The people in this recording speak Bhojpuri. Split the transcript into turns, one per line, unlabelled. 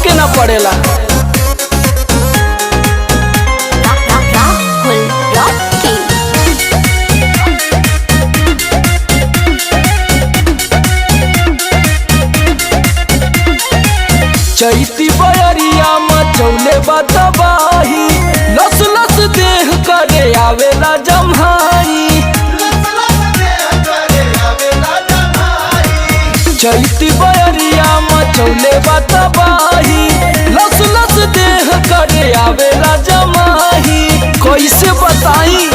के ना पड़ेला। चैती बयरिया मचौले बतबाही, लस लस देह करे आवेला जम्हाई। चैती बयरिया मचौले बतबाही, लस लस देह करे आवेला जम्हाई। कैसे बताई